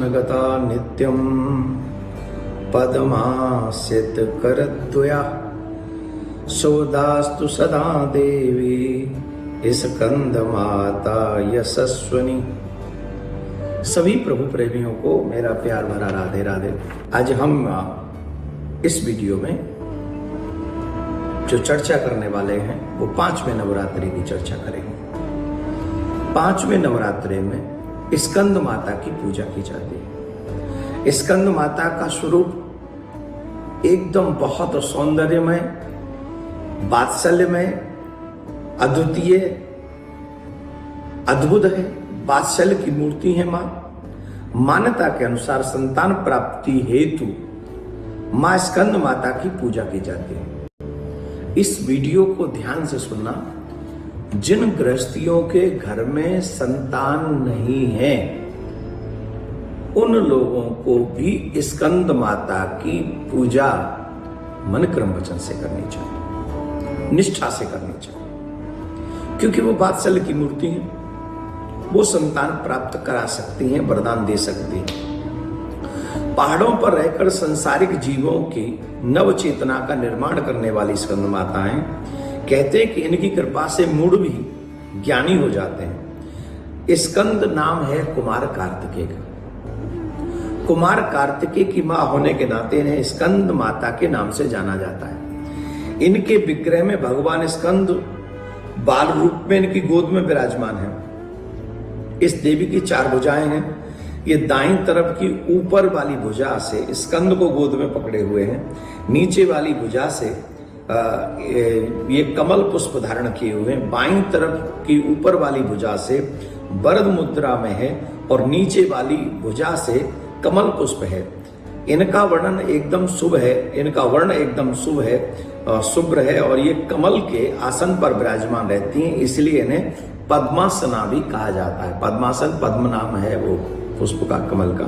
गता नित्यं पद्मासित करद्वया सोदास्तु सदा देवी स्कंद माता यशस्वनी। सभी प्रभु प्रेमियों को मेरा प्यार भरा राधे राधे। आज हम इस वीडियो में जो चर्चा करने वाले हैं वो 5वें नवरात्रि की चर्चा करेंगे। 5वें नवरात्रि में स्कंद माता की पूजा की जाती है। स्कंद माता का स्वरूप एकदम बहुत सौंदर्यमय, वात्सल्यमय, अद्वितीय, अद्भुत है। वात्सल्य की मूर्ति है मां। मान्यता के अनुसार संतान प्राप्ति हेतु मां स्कंद माता की पूजा की जाती है। इस वीडियो को ध्यान से सुनना। जिन गृहस्थियों के घर में संतान नहीं है उन लोगों को भी स्कंद माता की पूजा मन क्रम वचन से करनी चाहिए, निष्ठा से करनी चाहिए, क्योंकि वो वात्सल्य की मूर्ति है। वो संतान प्राप्त करा सकती हैं, वरदान दे सकती हैं। पहाड़ों पर रहकर संसारिक जीवों की नव चेतना का निर्माण करने वाली स्कंद माता हैं। कहते हैं कि इनकी कृपा से मूढ़ भी ज्ञानी हो जाते हैं। स्कंद नाम है कुमार कार्तिकेय का। कुमार कार्तिकेय की मां होने के नाते इन्हें स्कंद माता के नाम से जाना जाता है। इनके विग्रह में भगवान स्कंद बाल रूप में इनकी गोद में विराजमान है। इस देवी की 4 भुजाएं हैं। ये दाईं तरफ की ऊपर वाली भुजा से स्कंद को गोद में पकड़े हुए हैं। नीचे वाली भुजा से ये कमल पुष्प धारण किए हुए हैं। बाईं तरफ की ऊपर वाली भुजा से वरद मुद्रा में है और नीचे वाली भुजा से कमल पुष्प है। इनका वर्णन एकदम शुभ है। इनका वर्ण एकदम शुभ है, शुभ्र है और ये कमल के आसन पर विराजमान रहती हैं, इसलिए इन्हें पद्मासना भी कहा जाता है। पद्मासन पद्म नाम है वो पुष्प का, कमल का,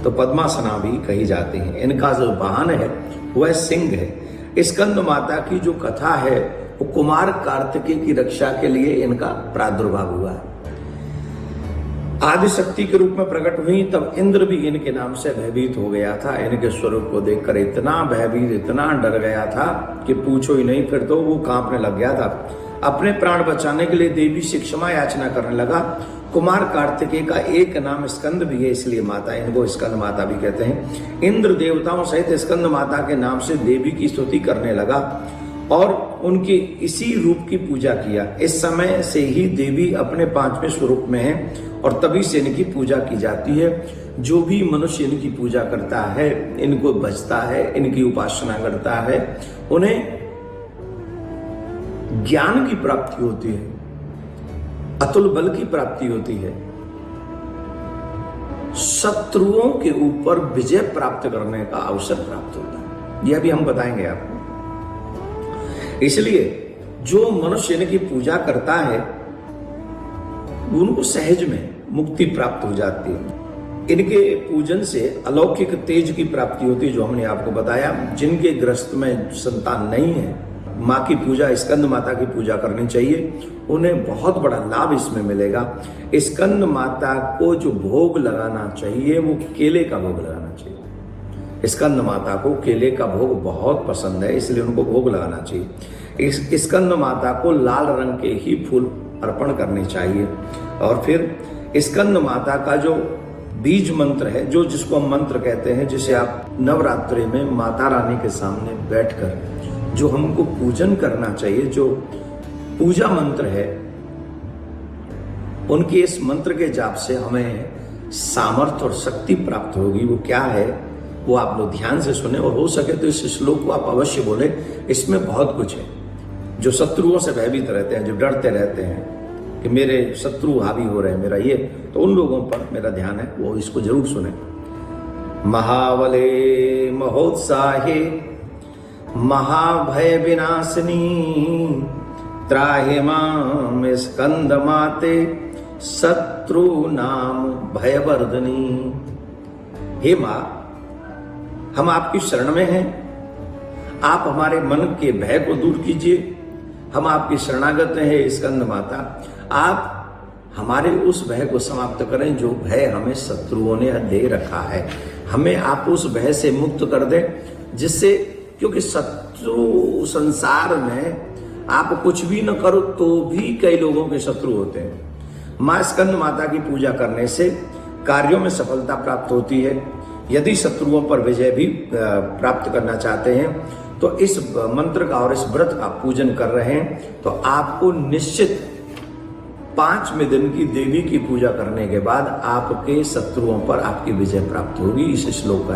तो पद्मासना भी कही जाती है। इनका जो वाहन है वह सिंह है। स्कंद माता की जो कथा है वो कुमार कार्तिकेय की रक्षा के लिए इनका प्रादुर्भाव हुआ है। आदिशक्ति के रूप में प्रकट हुई तब इंद्र भी इनके नाम से भयभीत हो गया था। इनके स्वरूप को देखकर इतना भयभीत, इतना डर गया था कि पूछो ही नहीं। फिर तो वो कांपने लग गया था। अपने प्राण बचाने के लिए देवी से क्षमा याचना करने लगा। कुमार कार्तिकेय का एक नाम स्कंद भी है, इसलिए माता इनको स्कंद माता भी कहते हैं। इंद्र देवताओं सहित स्कंद माता के नाम से देवी की स्तुति करने लगा और उनके इसी रूप की पूजा किया। इस समय से ही देवी अपने 5वें स्वरूप में है और तभी से इनकी पूजा की जाती है। जो भी मनुष्य इनकी पूजा करता है, इनको भजता है, इनकी उपासना करता है, उन्हें ज्ञान की प्राप्ति होती है, अतुल बल की प्राप्ति होती है, शत्रुओं के ऊपर विजय प्राप्त करने का अवसर प्राप्त होता है। यह भी हम बताएंगे आपको। इसलिए जो मनुष्य इनकी पूजा करता है उनको सहज में मुक्ति प्राप्त हो जाती है। इनके पूजन से अलौकिक तेज की प्राप्ति होती है, जो हमने आपको बताया। जिनके गृहस्थ में संतान नहीं है, माँ की पूजा, स्कंद माता की पूजा करनी चाहिए, उन्हें बहुत बड़ा लाभ इसमें मिलेगा। स्कंद माता को जो भोग लगाना चाहिए वो केले का भोग लगाना चाहिए। स्कंद माता को केले का भोग बहुत पसंद है, इसलिए उनको भोग लगाना चाहिए। स्कंद माता को लाल रंग के ही फूल अर्पण करने चाहिए। और फिर स्कंद माता का जो बीज मंत्र है, जो जिसको हम मंत्र कहते हैं, जिसे आप नवरात्रि में माता रानी के सामने बैठकर जो हमको पूजन करना चाहिए, जो पूजा मंत्र है, उनके इस मंत्र के जाप से हमें सामर्थ्य और शक्ति प्राप्त होगी। वो क्या है वो आप लोग ध्यान से सुने और हो सके तो इस श्लोक को आप अवश्य बोले। इसमें बहुत कुछ है। जो शत्रुओं से भयभीत रहते हैं, जो डरते रहते हैं कि मेरे शत्रु हावी हो रहे हैं, मेरा ये, तो उन लोगों पर मेरा ध्यान है, वो इसको जरूर सुने। महावले महोत्साहे महाभय विनाशिनी त्राहि मां स्कंद माते शत्रु नाम भयवर्धनी। हे मां, हम आपकी शरण में हैं। आप हमारे मन के भय को दूर कीजिए। हम आपकी शरणागत हैं स्कंद माता। आप हमारे उस भय को समाप्त करें जो भय हमें शत्रुओं ने दे रखा है। हमें आप उस भय से मुक्त कर दें, जिससे, क्योंकि शत्रु संसार में आप कुछ भी न करो तो भी कई लोगों के शत्रु होते हैं। मां स्कंद माता की पूजा करने से कार्यों में सफलता प्राप्त होती है। यदि शत्रुओं पर विजय भी प्राप्त करना चाहते हैं तो इस मंत्र का और इस व्रत का पूजन कर रहे हैं तो आपको निश्चित 5वें दिन की देवी की पूजा करने के बाद आपके शत्रुओं पर आपकी विजय प्राप्त होगी। इस श्लोक का